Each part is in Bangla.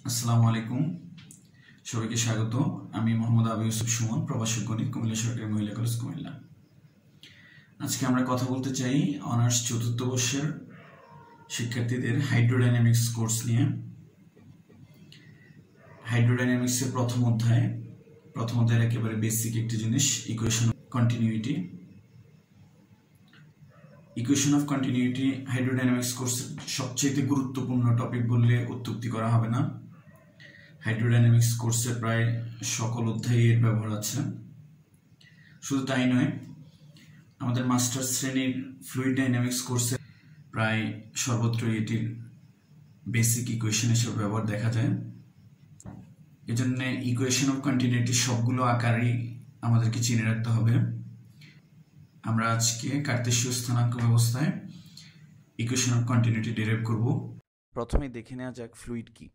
আসসালামু আলাইকুম, সবাইকে স্বাগত। আমি মোহাম্মদ আবু ইউসুফ সুমন, প্রভাষক গণিত, কুমিল্লা সরকারি মহিলা কলেজ, কুমিল্লা। আজকে আমরা কথা বলতে চাই অনার্স চতুর্থ বর্ষের শিক্ষার্থীদের হাইড্রোডাইনামিক্স কোর্স নিয়ে। হাইড্রোডাইনামিক্সের প্রথম অধ্যায়ের একেবারে বেসিক একটি জিনিস, equation of continuity. Equation of continuity hydrodynamics কোর্সের সবচেয়ে গুরুত্বপূর্ণ টপিক বললে অত্যুক্তি করা হবে না। হাইড্রোডাইনামিক্স কোর্সের প্রায় সকল অধ্যায়ে এর ব্যবহার আছে। শুধু তাই নয়, আমাদের মাস্টার্স শ্রেণীর ফ্লুইড ডাইনামিক্স কোর্সে প্রায় সর্বত্রই এটির বেসিক ইকুয়েশন হিসেবে ব্যবহার দেখা যায়। এজন্য ইকুয়েশন অফ কন্টিনিউইটি সবগুলো আকারই আমাদেরকে চিনে রাখতে হবে। আমরা আজকে কার্তেশীয় স্থানাঙ্ক ব্যবস্থায় ইকুয়েশন অফ কন্টিনিউইটি ডিরাইভ করব। প্রথমে দেখে নেওয়া যাক ফ্লুইড কি।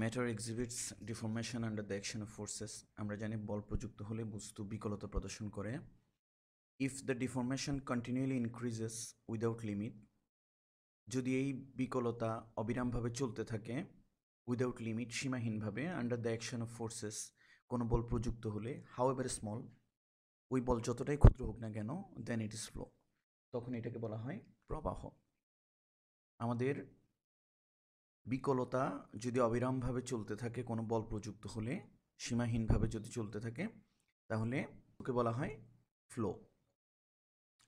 Matter exhibits deformation under the action of forces. আমরা জানি বল প্রযুক্ত হলে বস্তু বিকলতা প্রদর্শন করে। If the deformation continually increases without limit, যদি এই বিকলতা অবিরামভাবে চলতে থাকে, উইদাউট লিমিট সীমাহীনভাবে, under the action of forces কোনো বল প্রযুক্ত হলে, হাউ এভার স্মল, ওই বল যতটাই ক্ষুদ্র হোক না কেন, দেন ইট ইজ ফ্লো, তখন এটাকে বলা হয় প্রবাহ। আমাদের বিকলতা যদি অবিরামভাবে চলতে থাকে কোনো বল প্রযুক্ত হলে, সীমাহীনভাবে যদি চলতে থাকে, তাহলে ওকে বলা হয় flow.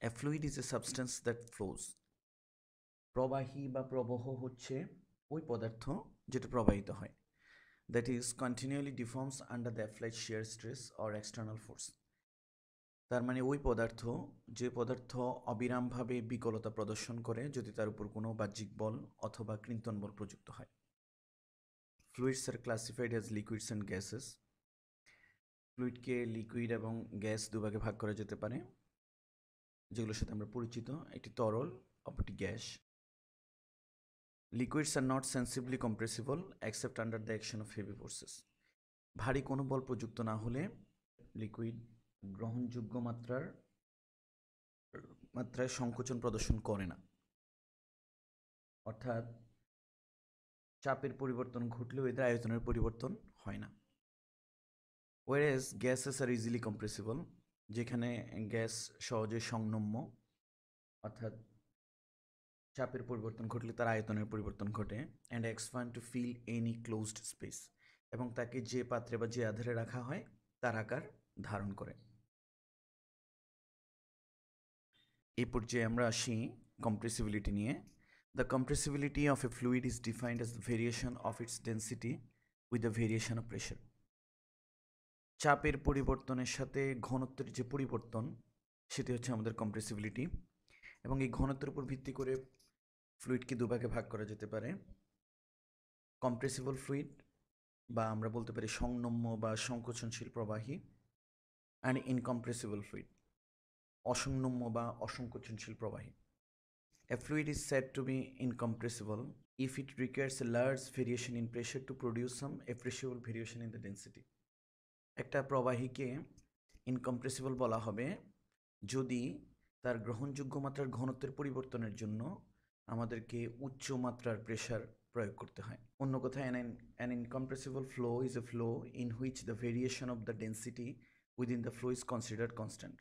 A fluid is a substance that flows. প্রবাহী বা প্রবাহ হচ্ছে ওই পদার্থ যেটা প্রবাহিত হয়। That is continually deforms under the applied shear stress or external force. তার মানে ওই পদার্থ যে পদার্থ অবিরামভাবে বিকলতা প্রদর্শন করে যদি তার উপর কোনো বাহ্যিক বল অথবা কৃন্তন বল প্রযুক্ত হয়। Fluids are classified as liquids and gases. ফ্লুইডকে লিকুইড এবং গ্যাস দুভাগে ভাগ করা যেতে পারে, যেগুলোর সাথে আমরা পরিচিত। একটি তরল, অপরটি gas. Liquids are not sensibly compressible except under the action of heavy forces. ভারী কোনো বল প্রযুক্ত না হলে লিকুইড গ্রহণযোগ্য মাত্রায় সংকোচন প্রদর্শন করে না, অর্থাৎ চাপের পরিবর্তন ঘটলেও এদের আয়তনের পরিবর্তন হয় না। whereas gases are easily compressible, যেখানে গ্যাস সহজে সংনম্য, অর্থাৎ চাপের পরিবর্তন ঘটলে তার আয়তনের পরিবর্তন ঘটে, and expand to fill any closed space, এবং তাকে যে পাত্রে বা যে আধারে রাখা হয় তার আকার ধারণ করে। এই পর্যায়ে আমরা আসি কম্প্রেসিবিলিটি নিয়ে। The compressibility of a fluid is defined as the variation of its density with the variation of pressure. চাপের পরিবর্তনের সাথে ঘনত্বের যে পরিবর্তন, সেটি হচ্ছে আমাদের কম্প্রেসিবিলিটি। এবং এই ঘনত্বের উপর ভিত্তি করে ফ্লুইডকে দুভাগে ভাগ করা যেতে পারে। কম্প্রেসিবল ফ্লুইড, বা আমরা বলতে পারি সংনম্য বা সংকোচনশীল প্রবাহী, অ্যান্ড ইনকম্প্রেসিবল ফ্লুইড, অসংনম্য বা অসংকোচনশীল প্রবাহী। A fluid is said to be incompressible if it requires a large variation in pressure to produce some appreciable variation in the density. একটা প্রবাহীকে ইনকম্প্রেসিবল বলা হবে যদি তার গ্রহণযোগ্য মাত্রার ঘনত্বের পরিবর্তনের জন্য আমাদেরকে উচ্চ মাত্রার প্রেশার প্রয়োগ করতে হয়। অন্য কথায়, an incompressible flow is a flow in which the variation of the density within the flow is considered constant.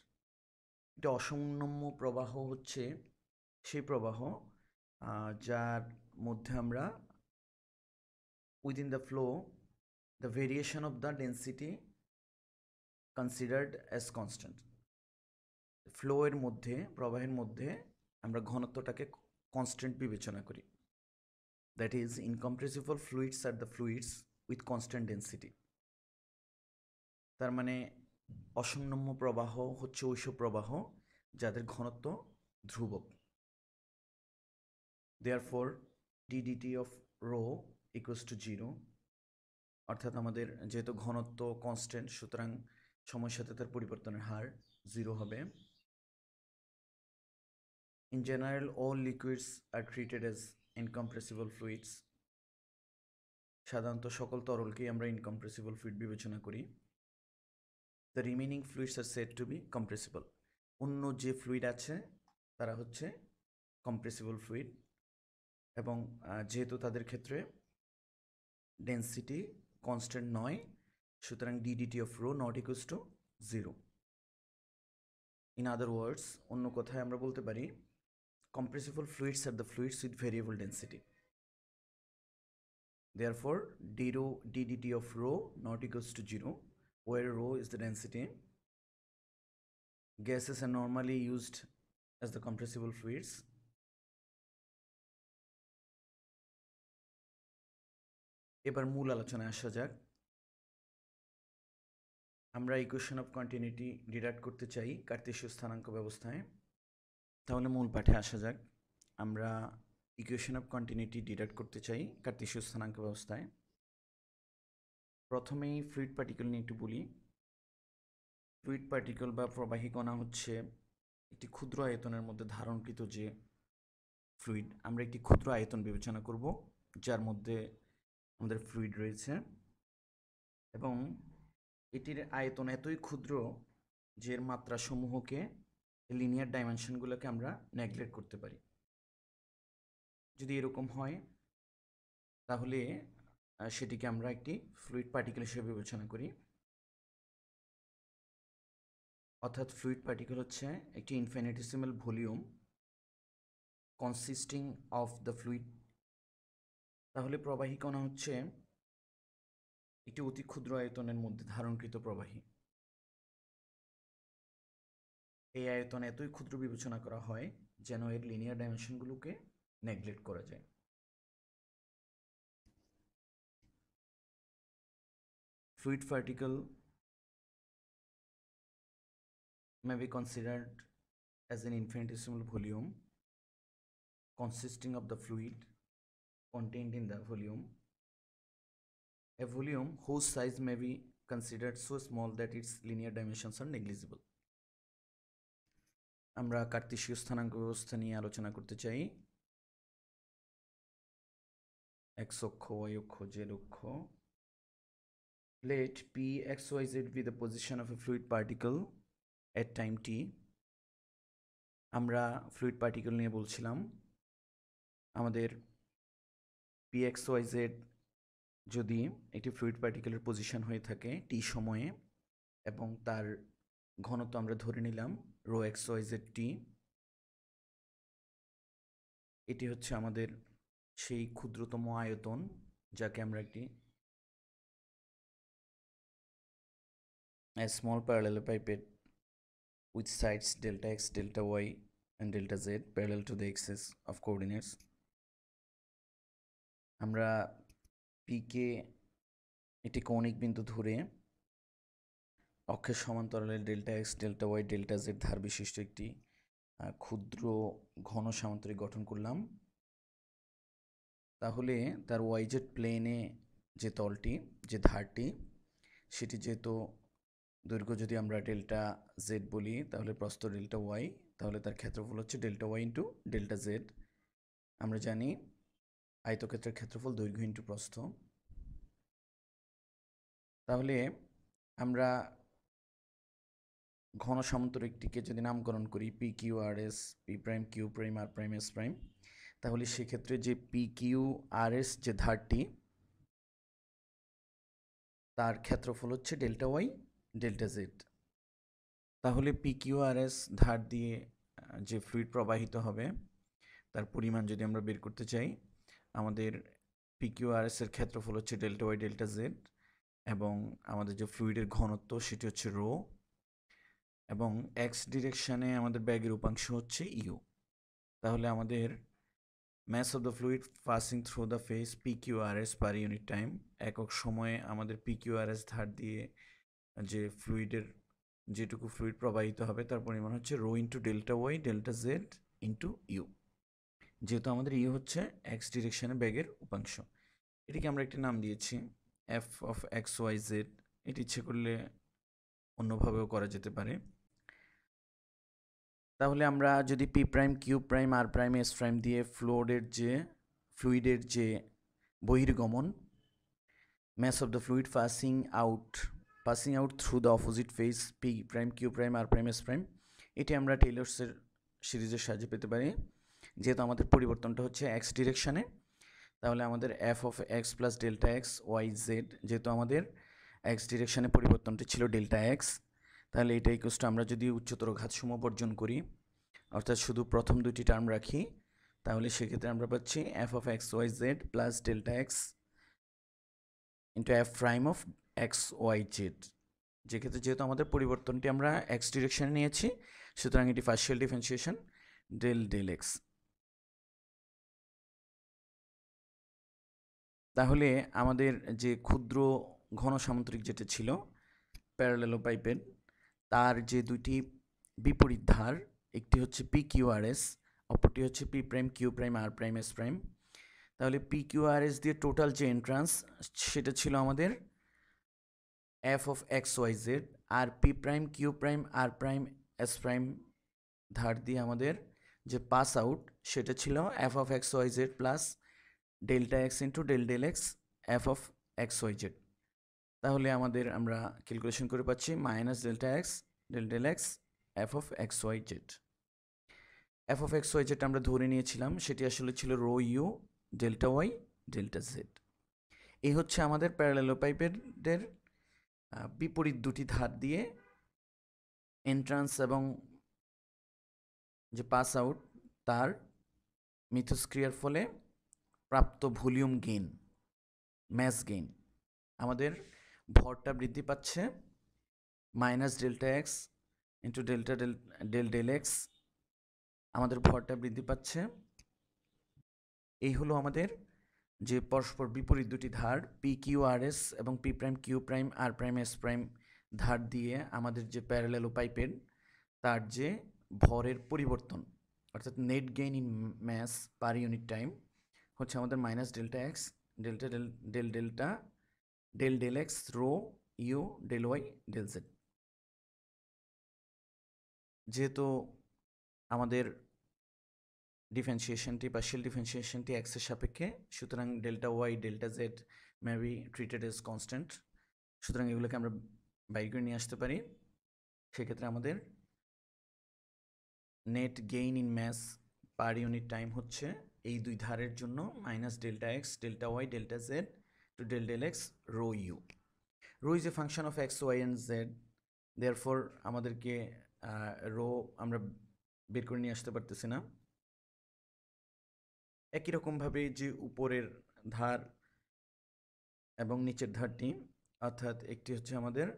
এটা অসংনম্য প্রবাহ হচ্ছে সেই প্রবাহ যার মধ্যে আমরা within the flow the variation of the density considered as constant. Flow এর মধ্যে, প্রবাহের মধ্যে আমরা ঘনত্বটাকে কনস্ট্যান্ট বিবেচনা করি। That is incompressible fluids are the fluids with constant density. তার মানে অসংনম্য প্রবাহ হচ্ছে ওইসব প্রবাহ যাদের ঘনত্ব ধ্রুবক। Therefore DDT of rho equals to 0, অর্থাৎ আমাদের যেহেতু ঘনত্ব কনস্ট্যান্ট, সুতরাং সময়ের সাথে তার পরিবর্তনের হার 0 হবে। In general, all liquids are treated as incompressible fluids. সাধারণত সকল তরলকেই আমরা ইনকম্প্রেসিবল ফ্লুইড বিবেচনা করি। The remaining fluids are said to be compressible. অন্য যে ফ্লুইড আছে তারা হচ্ছে compressible fluid, এবং যেহেতু তাদের ক্ষেত্রে ডেন্সিটি কনস্ট্যান্ট নয়, সুতরাং DDT of rho not equals to 0। In other words, অন্য কথায় আমরা বলতে পারি compressible fluids are the fluids with variable density. Therefore, ddt of rho not equals to 0, where rho is the density. Gases are normally used as the compressible fluids. এবার মূল আলোচনায় আসা যাক। আমরা ইকুয়েশন অফ কন্টিনিউটি ডিরাইভ করতে চাই কার্তেশীয় স্থানাঙ্ক ব্যবস্থায়। তাহলে মূল পাঠে আসা যাক। আমরা ইকুয়েশন অফ কন্টিনিউটি ডিরাইভ করতে চাই কার্তেশীয় স্থানাঙ্ক ব্যবস্থায়। প্রথমেই ফ্লুইড পার্টিকেল নিয়ে একটু বলি। ফ্লুইড পার্টিকেল বা প্রবাহী কণা হচ্ছে একটি ক্ষুদ্র আয়তনের মধ্যে ধারণকৃত যে ফ্লুইড। আমরা একটি ক্ষুদ্র আয়তন বিবেচনা করব যার মধ্যে আমাদের ফ্লুইড রয়েছে, এবং এটির আয়তন এতই ক্ষুদ্র যে এর মাত্রা সমূহকে, লিনিয়ার ডাইমেনশনগুলোকে আমরা নেগলেক্ট করতে পারি। যদি এরকম হয় তাহলে সেটিকে আমরা একটি ফ্লুইড পার্টিকেল হিসেবে বিবেচনা করি। অর্থাৎ ফ্লুইড পার্টিকেল হচ্ছে একটি infinitesimal volume consisting of the fluid. তাহলে প্রবাহী কণা হচ্ছে একটি অতি ক্ষুদ্র আয়তনের মধ্যে ধারণকৃত প্রবাহী। এই আয়তন এতই ক্ষুদ্র বিবেচনা করা হয় যেন এর লিনিয়ার ডাইমেনশনগুলোকে নেগলেক্ট করা যায়। Fluid particle may be considered as an infinitesimal volume consisting of the fluid contained in the volume, a volume whose size may be considered so small that its linear dimensions are negligible. আমরা কার্তেশীয় স্থানাঙ্ক ব্যবস্থা নিয়ে আলোচনা করতে চাই। x অক্ষ, y অক্ষ, z অক্ষ। Let p x y z be the position of a fluid particle at time t. আমরা ফ্লুইড পার্টিকেল নিয়ে বলছিলাম। আমাদের pxyz যদি একটি ফ্লুইড পার্টিকেলের পজিশন হয়ে থাকে টি সময়ে, এবং তার ঘনত্ব আমরা ধরে নিলাম রো xyz t, এটি হচ্ছে আমাদের সেই ক্ষুদ্রতম আয়তন যাকে আমরা একটি small parallelepiped with sides delta x, delta y and delta z parallel to the axis of coordinates. আমরা p কে একটি কৌণিক বিন্দু ধরে অক্ষের সমান্তরালে delta x, delta Y, delta z ধার বিশিষ্ট একটি ক্ষুদ্র ঘন সামান্তরিক গঠন করলাম। তাহলে তার ওয়াইজেড প্লেনে যে তলটি, যে ধারটি, সেটি যেহেতু দৈর্ঘ্য যদি আমরা ডেল্টা জেড বলি তাহলে প্রস্থ ডেল্টা ওয়াই, তাহলে তার ক্ষেত্রফল হচ্ছে delta y into delta z. আমরা জানি আয়তক্ষেত্রের ক্ষেত্রফল দৈর্ঘ্য ইন্টু প্রস্থ। তাহলে আমরা ঘন সামান্তরিকটিকে যদি নামকরণ করি P Q R S, P prime Q prime আর প্রাইম এস প্রাইম, তাহলে সেক্ষেত্রে যে পি কিউ আর এস যে ধারটি, তার ক্ষেত্রফল হচ্ছে ডেল্টা ওয়াই ডেল্টা জেড। তাহলে পি কিউ আর এস ধার দিয়ে যে ফ্লুইড প্রবাহিত হবে তার পরিমাণ যদি আমরা বের করতে চাই, আমাদের পি কিউ আর এস এর ক্ষেত্রফল হচ্ছে ডেল্টা ওয়াই ডেল্টা জেড, এবং আমাদের যে ফ্লুইডের ঘনত্ব সেটি হচ্ছে রো, এবং এক্স ডিরেকশানে আমাদের ব্যাগের উপাংশ হচ্ছে ইউ। তাহলে আমাদের mass of the fluid passing through the phase PQRS per unit time, একক সময়ে আমাদের PQRS ধার দিয়ে যে ফ্লুইডের যেটুকু ফ্লুইড প্রবাহিত হবে তার পরিমাণ হচ্ছে rho into delta Y delta z into u. যেহেতু আমাদের ইউ হচ্ছে এক্স ডিরেকশানে ব্যাগের উপাংশ, এটিকে আমরা একটি নাম দিয়েছি f of x y z. এটি ইচ্ছে করলে অন্যভাবেও করা যেতে পারে। তাহলে আমরা যদি পি প্রাইম কিউ প্রাইম আর প্রাইম এস প্রাইম দিয়ে ফ্লুইডের যে বহির্গমন, mass of the fluid passing out through the opposite phase p prime q prime r prime s prime, এটি আমরা টেইলরসের সিরিজের সাহায্যে পেতে পারি। যেহেতু আমাদের পরিবর্তনটা হচ্ছে এক্স ডিরেকশানে, তাহলে আমাদের f of x plus delta x y z, যেহেতু আমাদের এক্স ডিরেকশানে পরিবর্তনটি ছিল ডেল্টা এক্স, তাহলে এটা ইকুয়াল টু আমরা যদি উচ্চতর ঘাতসমূহ বর্জন করি, অর্থাৎ শুধু প্রথম দুটি টার্ম রাখি, তাহলে সেক্ষেত্রে আমরা পাচ্ছি f of x y z plus delta x into f prime of x y z. যেক্ষেত্রে যেহেতু আমাদের পরিবর্তনটি আমরা এক্স ডিরেকশানে নিয়েছি, সুতরাং এটি partial differentiation del del x. তাহলে আমাদের যে ক্ষুদ্র ঘন সামুদ্রিক যেটা ছিল প্যারালেলোপাইপের, তার যে দুটি বিপরীত ধার, একটি হচ্ছে পি কিউ আর এস, অপরটি হচ্ছে পি প্রাইম কিউ প্রাইম আর প্রাইম এস প্রাইম। তাহলে পি কিউ আর এস দিয়ে টোটাল যে এন্ট্রান্স সেটা ছিল আমাদের f of x y z, আর পি প্রাইম কিউ প্রাইম আর প্রাইম এস প্রাইম ধার দিয়ে আমাদের যে পাস আউট সেটা ছিল f of x y z plus delta x into del del x f of x y z. তাহলে আমাদের আমরা ক্যালকুলেশন করে পাচ্ছি minus delta x del del x f of x y z. F of x y z আমরা ধরে নিয়েছিলাম, সেটি আসলে ছিল rho u delta Y delta z. এই হচ্ছে আমাদের প্যারালেলোপাইপের বিপরীত দুটি ধার দিয়ে এন্ট্রান্স এবং যে পাস আউট তার মিথস্ক্রিয়ার ফলে প্রাপ্ত ভলিউম গেইন, ম্যাস গেইন। আমাদের ভরটা বৃদ্ধি পাচ্ছে minus delta x into delta del del x, আমাদের ভরটা বৃদ্ধি পাচ্ছে। এই হলো আমাদের যে পরস্পর বিপরীত দুটি ধার পি কিউ আর এস এবং পি প্রাইম কিউ প্রাইম আর প্রাইম এস প্রাইম ধার দিয়ে আমাদের যে প্যারালেলোপাইপের তার যে ভরের পরিবর্তন, অর্থাৎ net gain in mass per unit time হচ্ছে আমাদের minus delta x delta delta del del x rho u del y del z. যেহেতু আমাদের ডিফারেন্সিয়েশনটি পার্শিয়াল ডিফারেন্সিয়েশনটি এক্সের সাপেক্ষে, সুতরাং delta Y delta z may be treated as constant, সুতরাং এগুলোকে আমরা বাইর করে নিয়ে আসতে পারি। সেক্ষেত্রে আমাদের net gain in mass per unit time হচ্ছে এই দুই ধারের জন্য minus delta x delta Y delta z to del del x rho u. Rho is a function of x y and z, therefore আমাদেরকে রো আমরা বের করে নিয়ে আসতে পারতেছি না। একই রকমভাবে যে উপরের ধার এবং নিচের ধারটি, অর্থাৎ একটি হচ্ছে আমাদের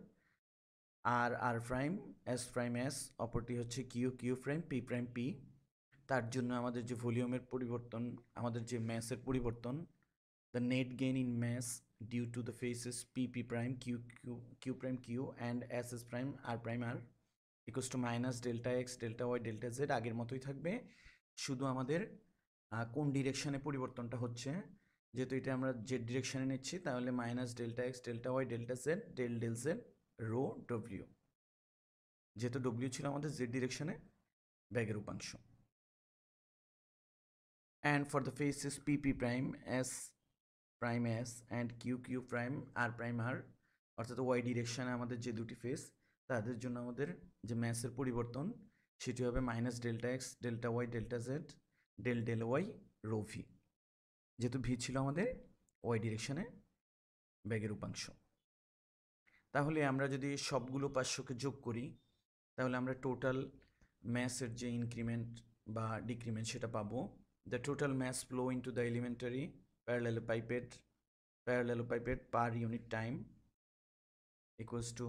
আর আর প্রাইম এস, অপরটি হচ্ছে q Q prime p prime p, তার জন্য আমাদের যে ভলিউমের পরিবর্তন, আমাদের যে ম্যাসের পরিবর্তন, the net gain in mass due to the faces P P prime Q prime q and s prime r equals to minus delta x delta Y delta z আগের মতোই থাকবে। শুধু আমাদের কোন ডিরেকশানে পরিবর্তনটা হচ্ছে, যেহেতু এটা আমরা জেড ডিরেকশানে নিচ্ছি, তাহলে minus delta x delta Y delta Z del del Z rho W, যেহেতু ডব্লিউ ছিল আমাদের জেড ডিরেকশানে ব্যাগের উপাংশ। And for the faces P P prime S and Q Q prime R, অর্থাৎ ওয়াই ডিরেকশানে আমাদের যে দুটি ফেস, তাদের জন্য আমাদের যে ম্যাসের পরিবর্তন সেটি হবে minus delta x delta Y delta Z del del Y rho v, যেহেতু ভি ছিল আমাদের ওয়াই ডিরেকশানে ব্যাগের উপাংশ। তাহলে আমরা যদি সবগুলো পার্শ্বকে যোগ করি, তাহলে আমরা টোটাল ম্যাসের যে ইনক্রিমেন্ট বা ডিক্রিমেন্ট সেটা পাবো। The total mass flow into the elementary parallelepiped per unit time equals to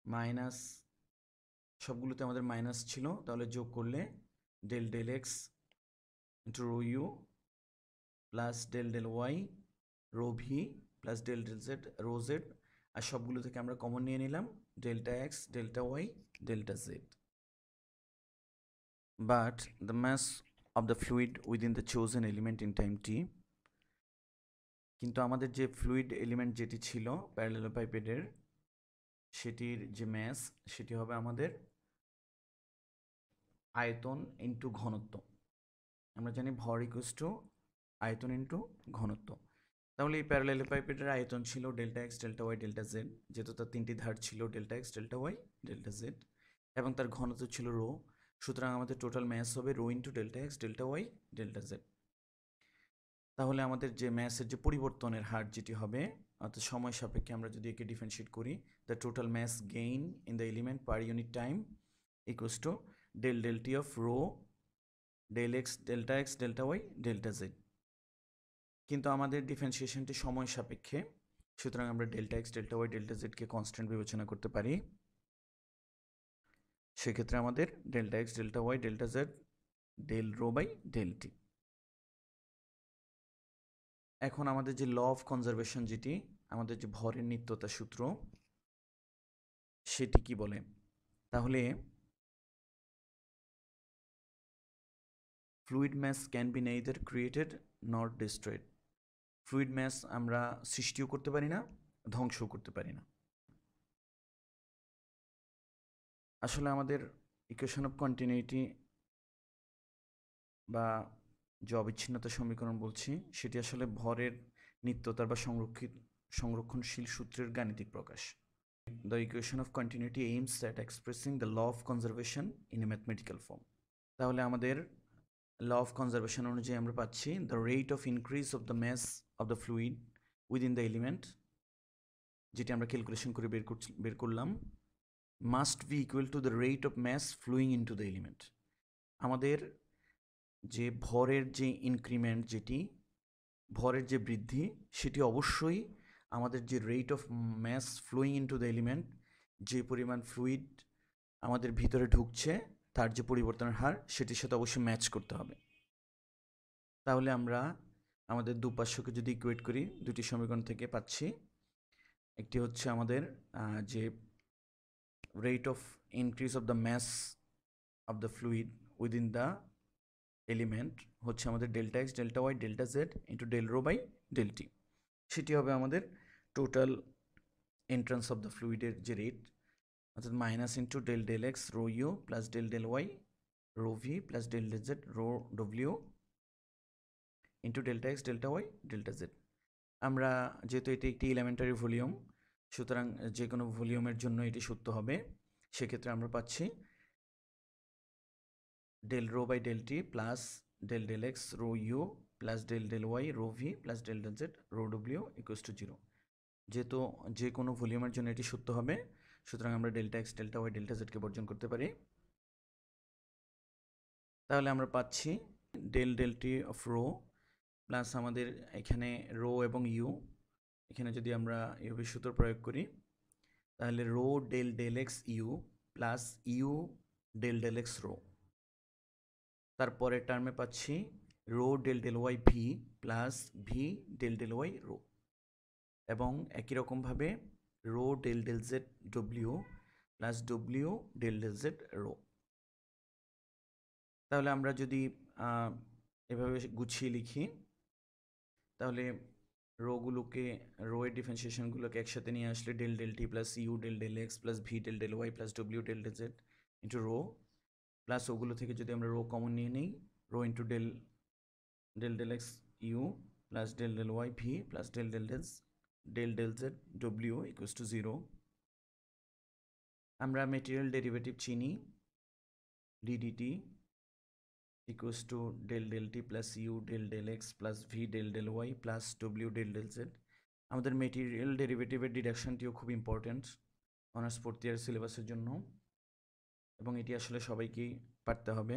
minus, সবগুলোতে আমাদের মাইনাস ছিল, তাহলে যোগ করলে del del X into rho you plus del del Y rho V plus del del Z rho Z, আর সবগুলো থেকে আমরা কমন নিয়ে নিলাম delta x delta Y delta Z. But the mass of the fluid within the chosen element in time t, কিন্তু আমাদের যে ফ্লুইড এলিমেন্ট যেটি ছিল প্যারালেলোপাইপেডের, সেটির যে ম্যাস সেটি হবে আমাদের আয়তন ইন্টু ঘনত্ব। আমরা জানি ভর ইকুয়ালস টু আয়তন ইন্টু ঘনত্ব। তাহলে এই প্যারালেলোপাইপেডের আয়তন ছিল delta x delta Y delta z, যেহেতু তার তিনটি ধার ছিল delta x delta Y delta z, এবং তার ঘনত্ব ছিল রো। সুতরাং আমাদের টোটাল ম্যাস হবে rho into delta x delta Y delta z. তাহলে আমাদের যে ম্যাসের যে পরিবর্তনের হার যেটি হবে, অর্থাৎ সময় সাপেক্ষে আমরা যদি একে ডিফারেন্সিয়েট করি, the total mass gain in the element per unit time equals to del del T of rho del X delta Y delta Z. কিন্তু আমাদের ডিফারেন্সিয়েশনটি সময় সাপেক্ষে, সুতরাং আমরা delta x delta Y delta জেডকে কনস্ট্যান্ট বিবেচনা করতে পারি। সেক্ষেত্রে আমাদের delta x delta Y delta Z del rho by del T. এখন আমাদের যে ল অফ কনজারভেশন, যেটি আমাদের যে ভরের নিত্যতা সূত্র, সেটি কি বলে? তাহলে fluid mass can be neither created not destroyed. Fluid mass আমরা সৃষ্টিও করতে পারি না, ধ্বংসও করতে পারি না। আসলে আমাদের ইকুয়েশন অফ কন্টিনিউটি বা যে অবিচ্ছিন্নতা সমীকরণ বলছি, সেটি আসলে ভরের নিত্যতার বা সংরক্ষণশীল সূত্রের গাণিতিক প্রকাশ। The equation of continuity aims at expressing the law of conservation in a mathematical form. তাহলে আমাদের law of conservation অনুযায়ী আমরা পাচ্ছি the rate of increase of the mass of the fluid within the element, যেটি আমরা ক্যালকুলেশন করে বের করলাম, must be equal to the rate of mass flowing into the element. আমাদের যে ভরের যে ইনক্রিমেন্ট, যেটি ভরের যে বৃদ্ধি, সেটি অবশ্যই আমাদের যে rate of mass flowing into the element, যে পরিমাণ ফ্লুইড আমাদের ভিতরে ঢুকছে তার যে পরিবর্তনের হার, সেটির সাথে অবশ্যই ম্যাচ করতে হবে। তাহলে আমরা আমাদের দুপার্শ্বকে যদি ইকুয়েট করি, দুটি সমীকরণ থেকে পাচ্ছি, একটি হচ্ছে আমাদের যে rate of increase of the mass of the fluid within the element হচ্ছে আমাদের delta x delta Y delta z into del rho by del t. সেটি হবে আমাদের টোটাল এন্ট্রান্স অফ দ্য ফ্লুইডের যে রেট, অর্থাৎ minus into del del x rho you plus del del Y rho V plus del del Z rho ডব্লিউ into delta x delta Y delta z. আমরা যেহেতু এটি একটি এলিমেন্টারি ভলিউম, সুতরাং যে কোনো ভলিউমের জন্য এটি সত্য হবে। সেক্ষেত্রে আমরা পাচ্ছি del rho by del t plus del del x rho u plus del del y rho v plus del del z rho w equals to 0। যেহেতু যে কোনো ভলিউমের জন্য এটি সত্য হবে, সুতরাং আমরা delta x delta Y delta জেডকে বর্জন করতে পারি। তাহলে আমরা পাচ্ছি del del T of rho plus আমাদের এখানে রো এবং ইউ, এখানে যদি আমরা ইউভির সূত্র প্রয়োগ করি, তাহলে rho del del x u plus u del del x rho. তারপরের টার্মে পাচ্ছি rho del del y v plus v del del Y rho, এবং একই রকমভাবে rho del del z W plus ডব্লিউ ডেল ডেল জেড রো। তাহলে আমরা যদি এভাবে গুছিয়ে লিখি, তাহলে রোগুলোকে, রো এর ডিফারেন্সিয়েশনগুলোকে একসাথে নিয়ে আসলে del del t plus u del del x plus v del del y plus ডব্লিউ del del z into rho, plus ওগুলো থেকে যদি আমরা রো কমন নিয়ে নিই, rho into del del del x u plus del del y v plus del del z ডব্লিউ ইকুয়ালস টু 0। আমরা মেটেরিয়াল ডেরিভেটিভ চিনি, d d t equals to del del t plus u del del x plus v del del y plus ডব্লিউ ডেল ডেল জেড। আমাদের মেটেরিয়াল ডেরিভেটিভের ডিডাকশনটিও খুব ইম্পর্টেন্ট অনার্স ফোর্থ ইয়ার সিলেবাসের জন্য, এবং এটি আসলে সবাইকেই পারতে হবে।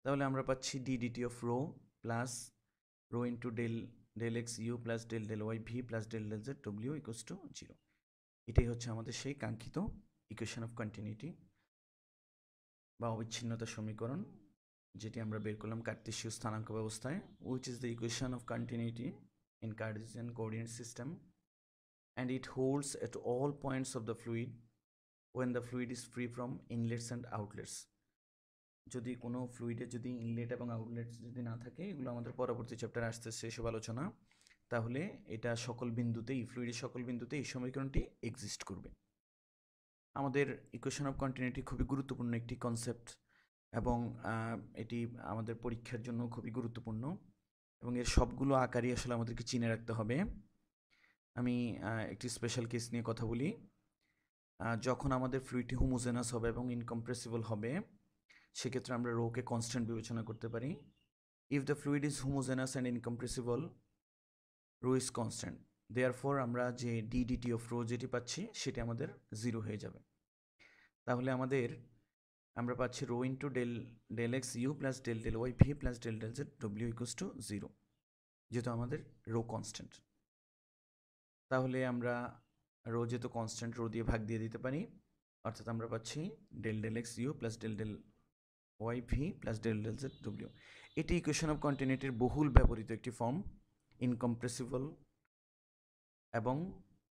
তাহলে আমরা পাচ্ছি d d t of rho plus rho into del del x u plus del del y v plus del del z ডব্লিউ ইকুয়ালস টু 0। এটাই হচ্ছে আমাদের সেই কাঙ্ক্ষিত ইকুয়েশন অফ কন্টিনিউটি বা অবিচ্ছিন্নতা সমীকরণ, যেটি আমরা বের করলাম কার্তেশীয় স্থানাঙ্ক ব্যবস্থায়, which is the equation of continuity in Cartesian coordinate system, and it holds at all points of the fluid when the fluid is free from inlets and outlets। যদি কোনো ফ্লুইডে যদি ইনলেট এবং আউটলেটস যদি না থাকে, এগুলো আমাদের পরবর্তী চ্যাপ্টারে আসতেছে এসব আলোচনা, তাহলে এটা সকল বিন্দুতেই, ফ্লুইডের সকল বিন্দুতে এই সমীকরণটি এক্সিস্ট করবে। আমাদের ইকুয়েশন অফ কন্টিনিউটি খুবই গুরুত্বপূর্ণ একটি কনসেপ্ট, এবং এটি আমাদের পরীক্ষার জন্য খুবই গুরুত্বপূর্ণ, এবং এর সবগুলো আকারই আসলে আমাদেরকে চিনে রাখতে হবে। আমি একটি স্পেশাল কেস নিয়ে কথা বলি। যখন আমাদের ফ্লুইডটি হোমোজেনাস হবে এবং ইনকম্প্রেসিবল হবে সেক্ষেত্রে আমরা রোকে কনস্ট্যান্ট বিবেচনা করতে পারি। If the fluid is homogeneous and incompressible, rho is constant, therefore আমরা যে ডিডিটি অফ রো যেটি পাচ্ছি সেটি আমাদের 0 হয়ে যাবে। তাহলে আমরা পাচ্ছি rho into del x u plus del y v plus del z ডব্লিউ ইকুয়ালস টু 0, যেহেতু আমাদের রো কনস্ট্যান্ট। তাহলে আমরা রো যেহেতু কনস্ট্যান্ট, রো দিয়ে ভাগ দিয়ে দিতে পারি, অর্থাৎ আমরা পাচ্ছি del x u plus del y v plus del z ডব্লিউ। এটি ইকুয়েশন অফ কন্টিনিউটির বহুল ব্যবহৃত একটি ফর্ম ইনকম্প্রেসিবল এবং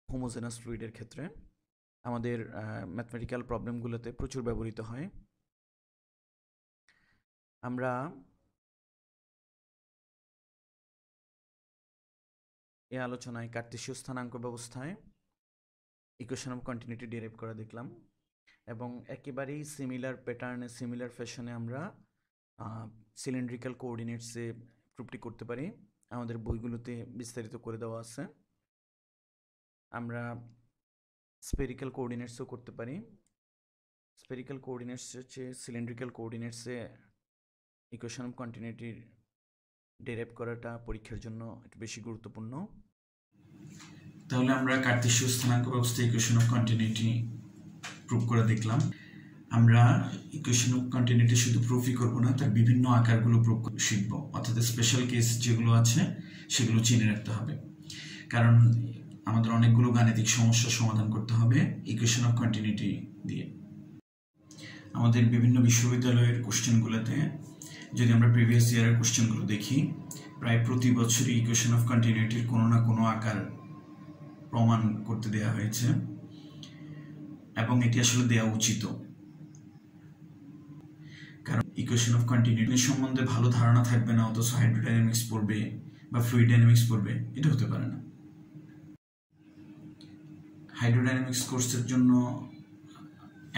হোমোজেনাস ফ্লুইডের ক্ষেত্রে। আমাদের ম্যাথমেটিক্যাল প্রবলেমগুলোতে প্রচুর ব্যবহৃত হয়। আমরা এই আলোচনায় কার্তেশীয় স্থানাঙ্ক ব্যবস্থায় ইকুয়েশন অফ কন্টিনিউটি ডিরাইভ করা দেখলাম, এবং একেবারেই সিমিলার প্যাটার্নে, সিমিলার ফ্যাশনে আমরা সিলিন্ড্রিক্যাল কোঅর্ডিনেটসে প্রুফটি করতে পারি। আমাদের বইগুলোতে বিস্তারিত করে দেওয়া আছে। আমরা স্পেরিক্যাল কোঅর্ডিনেটসও করতে পারি। স্পেরিক্যাল কোঅর্ডিনেটস হচ্ছে সিলিন্ড্রিক্যাল কোঅর্ডিনেটসে ইকুয়েশন অফ কন্টিনিউটির ডিরাইভ করাটা পরীক্ষার জন্য একটু বেশি গুরুত্বপূর্ণ। তাহলে আমরা কার্তেশীয় স্থানাঙ্ক ব্যবস্থা ইকুয়েশন অফ কন্টিনিউটি প্রুফ করে দেখলাম। আমরা ইকুয়েশন অফ কন্টিনিউটি শুধু প্রুফই করবো না, তার বিভিন্ন আকারগুলো প্রুফ শিখব, অর্থাৎ স্পেশাল কেস যেগুলো আছে সেগুলো চিনে রাখতে হবে, কারণ আমাদের অনেকগুলো গাণিতিক সমস্যার সমাধান করতে হবে ইকুয়েশন অফ কন্টিনিউটি দিয়ে। আমাদের বিভিন্ন বিশ্ববিদ্যালয়ের কোশ্চেনগুলোতে যদি আমরা প্রিভিয়াস ইয়ারের কোশ্চেনগুলো দেখি, প্রায় প্রতি বছরই ইকুয়েশন অফ কন্টিনিউটির কোনো না কোনো আকার প্রমাণ করতে দেওয়া হয়েছে, এবং এটি আসলে দেওয়া উচিত, কারণ ইকুয়েশন অফ কন্টিনিউটি সম্বন্ধে ভালো ধারণা থাকবে না অথচ হাইড্রোডাইনামিক্স পড়বে বা ফ্লুইড ডাইনামিক্স পড়বে, এটা হতে পারে না। হাইড্রোডাইনামিক্স কোর্সের জন্য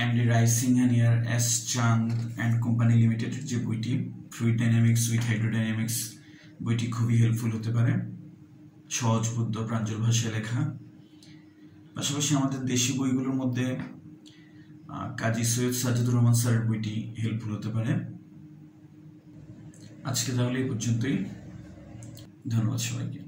এমডি রাইসিংহানিয়ার, এস চাঁদ অ্যান্ড কোম্পানি লিমিটেডের যে বইটি ফ্লুইড ডাইনামিক্স উইথ হাইড্রোডাইনামিক্স, বইটি খুবই হেল্পফুল হতে পারে, সহজবোধ্য প্রাঞ্জল ভাষায় লেখা। পাশাপাশি আমাদের দেশি বইগুলোর মধ্যে কাজী সৈয়দ সাজিদুর রহমান স্যারের বইটি হেল্পফুল হতে পারে। আজকে তাহলে এই পর্যন্তই, ধন্যবাদ সবাইকে।